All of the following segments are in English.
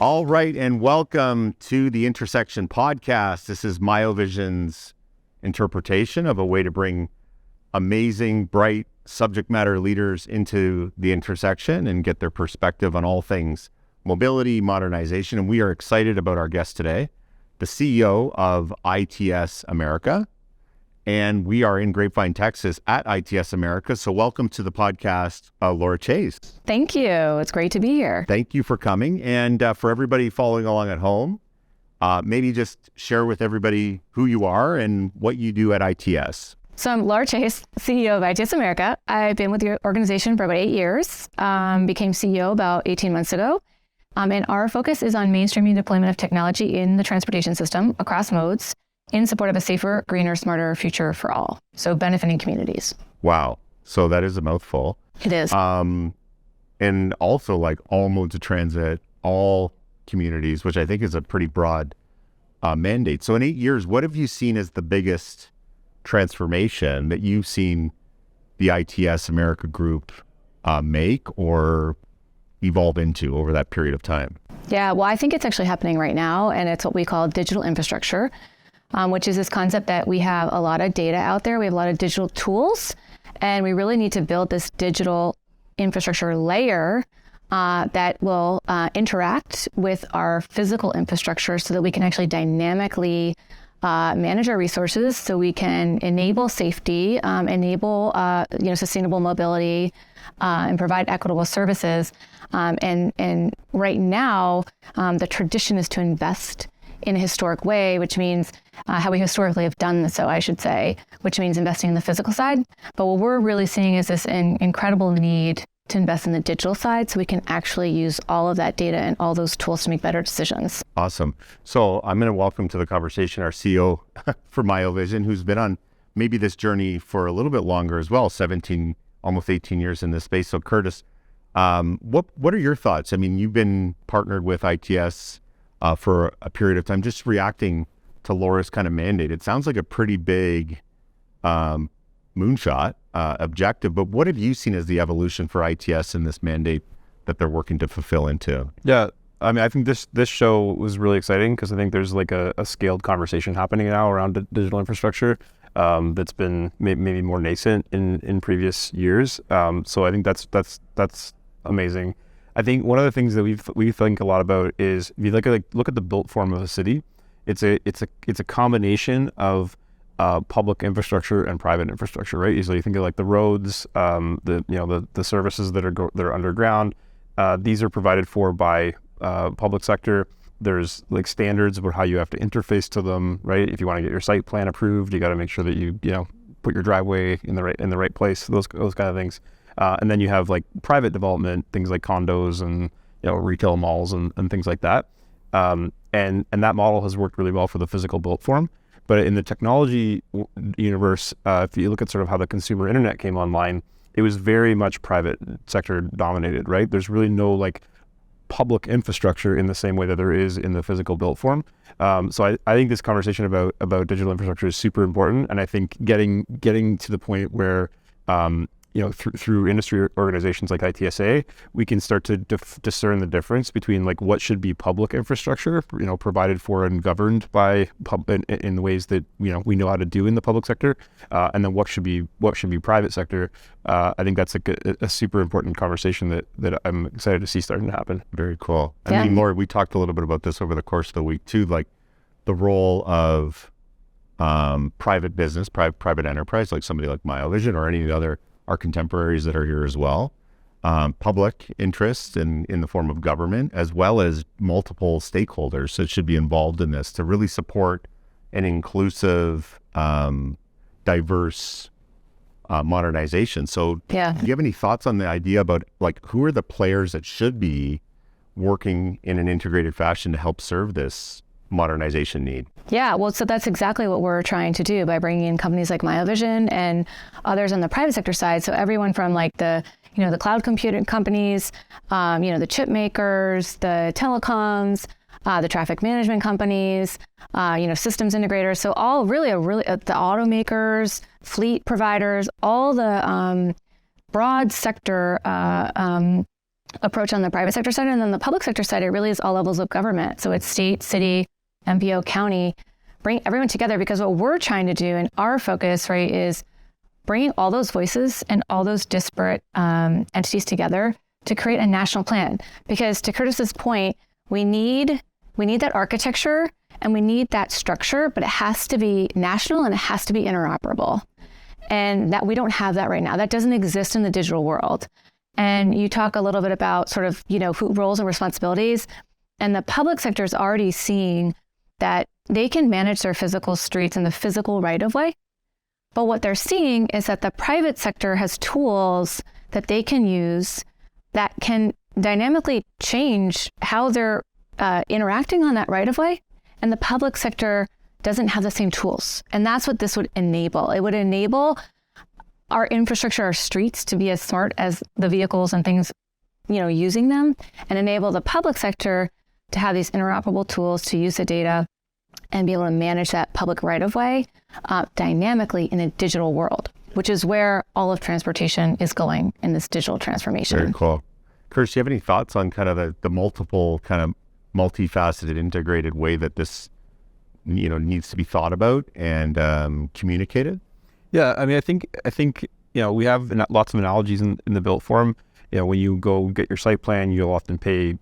All right, and welcome to the Intersection Podcast. This is Miovision's interpretation of a way to bring amazing, bright subject matter leaders into the intersection and get their perspective on all things mobility, modernization. And we are excited about our guest today, the CEO of ITS America. And we are in Grapevine, Texas at ITS America. So welcome to the podcast, Laura Chace. Thank you. It's great to be here. Thank you for coming. And for everybody following along at home, maybe just share with everybody who you are and what you do at ITS. So I'm Laura Chace, CEO of ITS America. I've been with the organization for about 8 years, became CEO about 18 months ago. And our focus is on mainstreaming deployment of technology in the transportation system across modes in support of a safer, greener, smarter future for all. So benefiting communities. Wow. So that is a mouthful. It is. And also like all modes of transit, all communities, which I think is a pretty broad mandate. So in 8 years, what have you seen as the biggest transformation that you've seen the ITS America group make or evolve into over that period of time? Yeah, well, I think it's actually happening right now, and it's what we call digital infrastructure. Which is this concept that we have a lot of data out there. We have a lot of digital tools, and we really need to build this digital infrastructure layer that will interact with our physical infrastructure so that we can actually dynamically manage our resources, so we can enable safety, enable sustainable mobility, and provide equitable services. And right now, the tradition is to invest in a historic way, which means how we historically have done so, I should say, which means investing in the physical side. But what we're really seeing is this incredible need to invest in the digital side so we can actually use all of that data and all those tools to make better decisions. Awesome. So I'm going to welcome to the conversation our CEO for Miovision, who's been on maybe this journey for a little bit longer as well, 17, almost 18 years in this space. So Kurtis, what are your thoughts? I mean, you've been partnered with ITS for a period of time, just reacting to Laura's kind of mandate. It sounds like a pretty big moonshot objective, but what have you seen as the evolution for ITS in this mandate that they're working to fulfill into? Yeah, I mean, I think this show was really exciting because I think there's like a scaled conversation happening now around digital infrastructure that's been maybe more nascent in previous years. So I think that's amazing. I think one of the things that we think a lot about is if you look at the built form of a city, it's a combination of public infrastructure and private infrastructure, right? So you think of like the roads, the services that are underground. These are provided for by public sector. There's like standards about how you have to interface to them, right? If you want to get your site plan approved, you got to make sure that you put your driveway in the right place. Those kind of things. And then you have like private development, things like condos and retail malls and things like that. And that model has worked really well for the physical built form. But in the technology universe, if you look at sort of how the consumer internet came online, it was very much private sector dominated, right? There's really no like public infrastructure in the same way that there is in the physical built form. So I think this conversation about digital infrastructure is super important. And I think getting to the point where through industry organizations like ITSA, we can start to discern the difference between like what should be public infrastructure, provided for and governed by in the ways that we know how to do in the public sector, and then what should be private sector. I think that's a super important conversation that I'm excited to see starting to happen. Very cool. Yeah. I mean, Laura, we talked a little bit about this over the course of the week too, like the role of private business, private enterprise, like somebody like Miovision or any of the other our contemporaries that are here as well, public interest in the form of government, as well as multiple stakeholders that should be involved in this to really support an inclusive, diverse modernization. So Yeah. do you have any thoughts on the idea about like who are the players that should be working in an integrated fashion to help serve this modernization need? Yeah, well, so that's exactly what we're trying to do by bringing in companies like Miovision and others on the private sector side. So everyone from like the cloud computing companies, the chip makers, the telecoms, the traffic management companies, systems integrators. So all really the automakers, fleet providers, all the broad sector approach on the private sector side. And then the public sector side, it really is all levels of government. So it's state, city, MPO, county, bring everyone together, because what we're trying to do and our focus, right, is bringing all those voices and all those disparate entities together to create a national plan. Because to Kurtis's point, we need that architecture and we need that structure, but it has to be national and it has to be interoperable. And that we don't have that right now. That doesn't exist in the digital world. And you talk a little bit about sort of, who roles and responsibilities. And the public sector is already seeing that they can manage their physical streets and the physical right of way. But what they're seeing is that the private sector has tools that they can use that can dynamically change how they're interacting on that right of way. And the public sector doesn't have the same tools. And that's what this would enable. It would enable our infrastructure, our streets, to be as smart as the vehicles and things, using them, and enable the public sector to have these interoperable tools to use the data and be able to manage that public right of way dynamically in a digital world, which is where all of transportation is going in this digital transformation. Very cool. Kurtis, do you have any thoughts on kind of the multiple kind of multifaceted integrated way that this needs to be thought about and communicated? Yeah, I mean, I think we have lots of analogies in the built form. When you go get your site plan, you'll often pay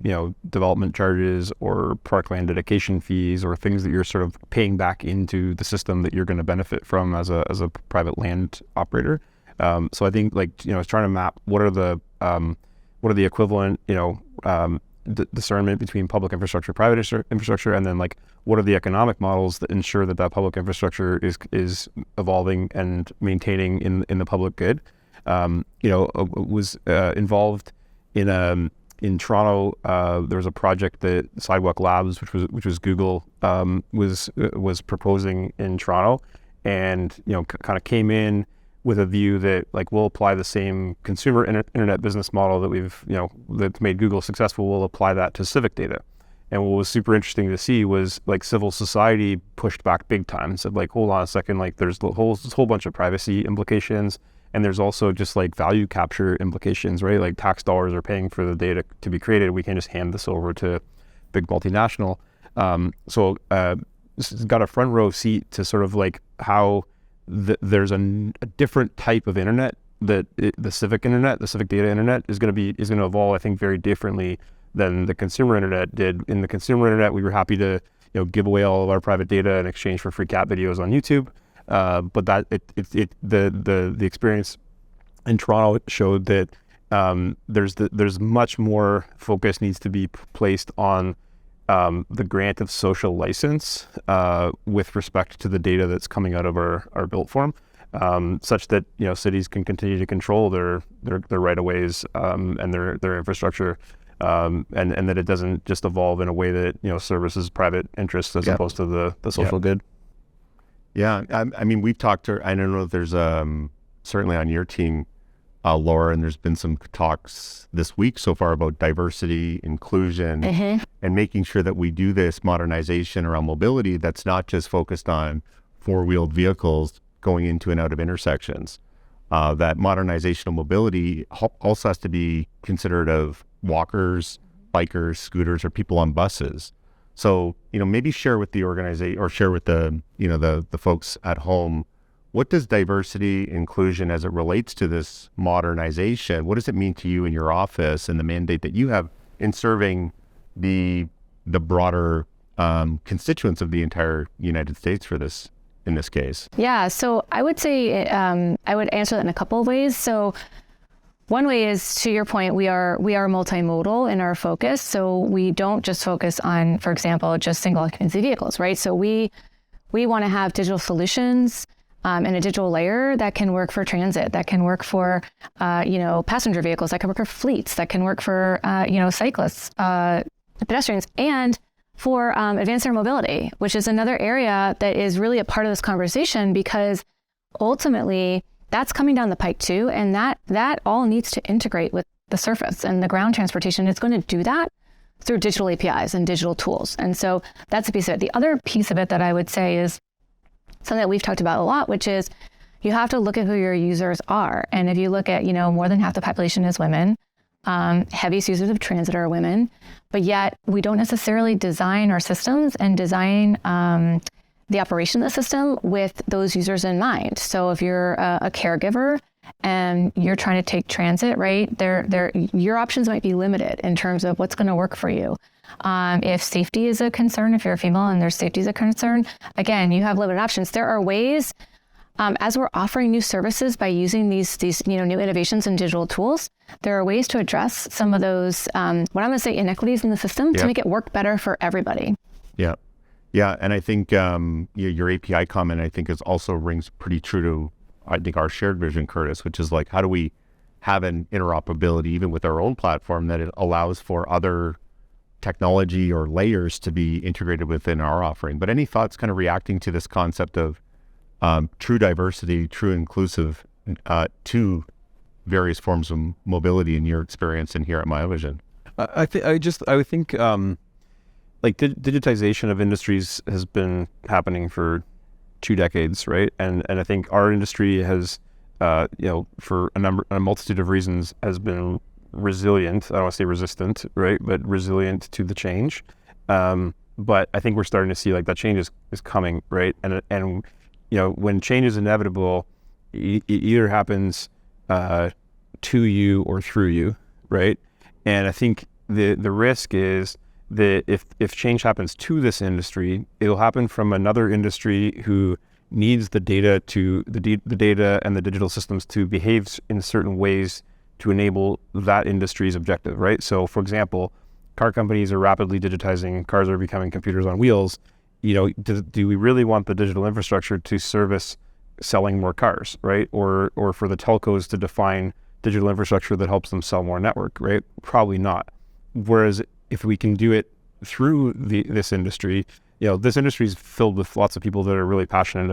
development charges or park land dedication fees or things that you're sort of paying back into the system that you're going to benefit from as a private land operator. So I think it's trying to map what are the equivalent discernment between public infrastructure, private infrastructure, and then what are the economic models that ensure that public infrastructure is evolving and maintaining in the public good. Was involved in Toronto. There was a project that Sidewalk Labs, which was Google, was proposing in Toronto, and kind of came in with a view that we'll apply the same consumer internet business model that we've that's made Google successful. We'll apply that to civic data. And what was super interesting to see was civil society pushed back big time and said hold on a second, there's this whole bunch of privacy implications, and there's also just value capture implications, right? Tax dollars are paying for the data to be created. We can't just hand this over to big multinational. So it's got a front row seat to sort of how there's a different type of internet that the civic data internet is going to evolve, I think, very differently than the consumer internet did. In the consumer internet, we were happy to give away all of our private data in exchange for free cat videos on YouTube. But that the experience in Toronto showed that there's much more focus needs to be placed on the grant of social license with respect to the data that's coming out of our built form, such that cities can continue to control their right of ways and their infrastructure, and that it doesn't just evolve in a way that services private interests as opposed to the social good. Yeah, I mean, we've talked to, I don't know if there's certainly on your team, Laura, and there's been some talks this week so far about diversity, inclusion, and making sure that we do this modernization around mobility that's not just focused on four-wheeled vehicles going into and out of intersections. That modernization of mobility also has to be considered of walkers, bikers, scooters, or people on buses. So, maybe share with the organization or share with the folks at home, what does diversity, inclusion as it relates to this modernization, what does it mean to you in your office and the mandate that you have in serving the broader constituents of the entire United States in this case? Yeah, so I would say I would answer that in a couple of ways. So one way is, to your point, we are multimodal in our focus. So we don't just focus on, for example, just single occupancy vehicles, right? So we want to have digital solutions and a digital layer that can work for transit, that can work for passenger vehicles, that can work for fleets, that can work for cyclists, pedestrians, and for advanced air mobility, which is another area that is really a part of this conversation, because ultimately that's coming down the pike too, and that all needs to integrate with the surface and the ground transportation. It's going to do that through digital APIs and digital tools. And so that's a piece of it. The other piece of it that I would say is something that we've talked about a lot, which is you have to look at who your users are. And if you look at, more than half the population is women, Heaviest users of transit are women, but yet we don't necessarily design our systems and design the operation of the system with those users in mind. So if you're a caregiver and you're trying to take transit, right, your options might be limited in terms of what's going to work for you. If safety is a concern, if you're a female and there's safety is a concern, again, you have limited options. There are ways, as we're offering new services by using these new innovations and digital tools, there are ways to address some of those, what I'm going to say, inequities in the system to make it work better for everybody. Yeah. Yeah. And I think your API comment, I think, also rings pretty true to, I think, our shared vision, Kurtis, which is like, how do we have an interoperability even with our own platform that it allows for other technology or layers to be integrated within our offering. But any thoughts kind of reacting to this concept of true diversity, true inclusive to various forms of mobility in your experience and here at Miovision? I would think like digitization of industries has been happening for 2 decades, right? And I think our industry has, for a multitude of reasons, has been resilient. I don't want to say resistant, right? But resilient to the change. But I think we're starting to see like that change is coming, right? And when change is inevitable, it either happens to you or through you, right? And I think the risk is that if change happens to this industry, it'll happen from another industry who needs the data and the digital systems to behave in certain ways to enable that industry's objective, right? So, for example, car companies are rapidly digitizing, cars are becoming computers on wheels. Do we really want the digital infrastructure to service selling more cars, right? Or for the telcos to define digital infrastructure that helps them sell more network, right? Probably not. Whereas if we can do it through this industry, this industry is filled with lots of people that are really passionate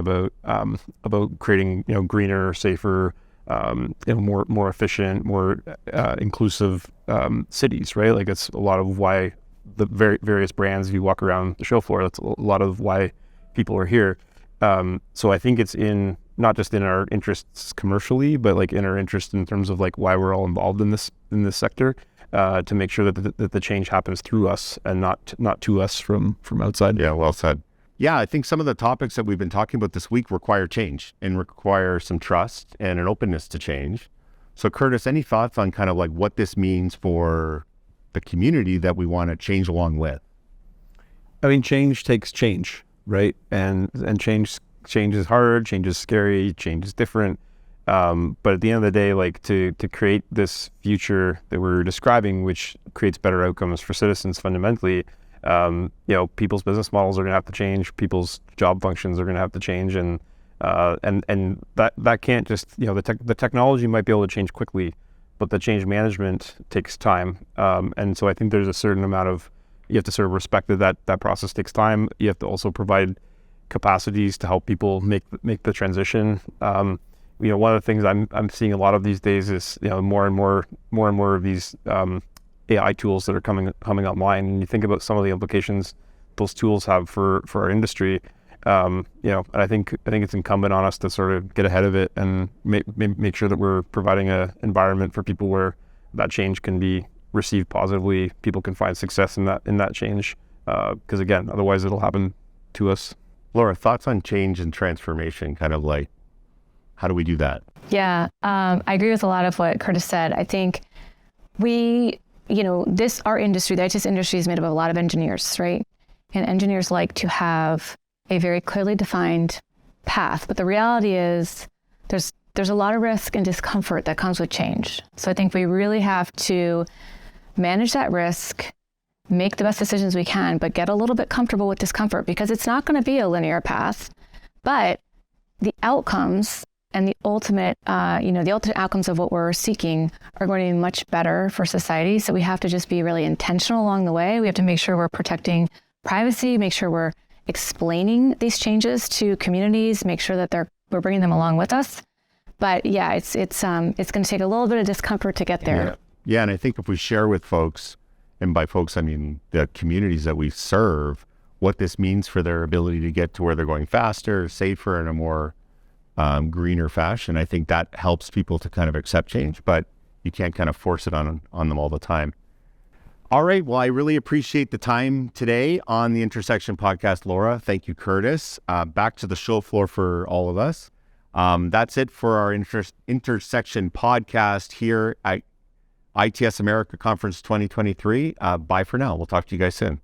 about creating, greener, safer, more efficient, more inclusive cities, right? Like it's a lot of why the various brands, if you walk around the show floor, that's a lot of why people are here. So I think it's not just in our interests commercially, but like in our interest in terms of like why we're all involved in this sector, to make sure that the change happens through us and not to us from outside. Yeah, well said. Yeah, I think some of the topics that we've been talking about this week require change and require some trust and an openness to change. So Kurtis, any thoughts on kind of like what this means for the community that we want to change along with? I mean, change takes change, right? And change is hard, change is scary, change is different. But at the end of the day, like to create this future that we're describing, which creates better outcomes for citizens fundamentally, people's business models are going to have to change, people's job functions are going to have to change, and that can't just, the technology might be able to change quickly, but the change management takes time. And so I think there's a certain amount of, you have to sort of respect that process takes time. You have to also provide capacities to help people make the transition. One of the things I'm seeing a lot of these days is, more and more of these AI tools that are coming online, and you think about some of the implications those tools have for our industry. And I think it's incumbent on us to sort of get ahead of it and make sure that we're providing an environment for people where that change can be received positively. People can find success in that change, because again, otherwise it'll happen to us. Laura, thoughts on change and transformation, kind of like, how do we do that? Yeah, I agree with a lot of what Kurtis said. I think our industry, the IT industry, is made up of a lot of engineers, right? And engineers like to have a very clearly defined path. But the reality is there's a lot of risk and discomfort that comes with change. So I think we really have to manage that risk, make the best decisions we can, but get a little bit comfortable with discomfort, because it's not going to be a linear path. But the outcomes and the ultimate outcomes of what we're seeking are going to be much better for society. So we have to just be really intentional along the way. We have to make sure we're protecting privacy, make sure we're explaining these changes to communities, make sure that we're bringing them along with us. But yeah, it's going to take a little bit of discomfort to get there. Yeah, and I think if we share with folks, and by folks I mean the communities that we serve, what this means for their ability to get to where they're going faster, safer, in a more greener fashion, I think that helps people to kind of accept change. But you can't kind of force it on them all the time. All right. Well, I really appreciate the time today on the Intersection podcast, Laura. Thank you, Kurtis. Back to the show floor for all of us. That's it for our Intersection podcast here at ITS America Conference 2023. Bye for now. We'll talk to you guys soon.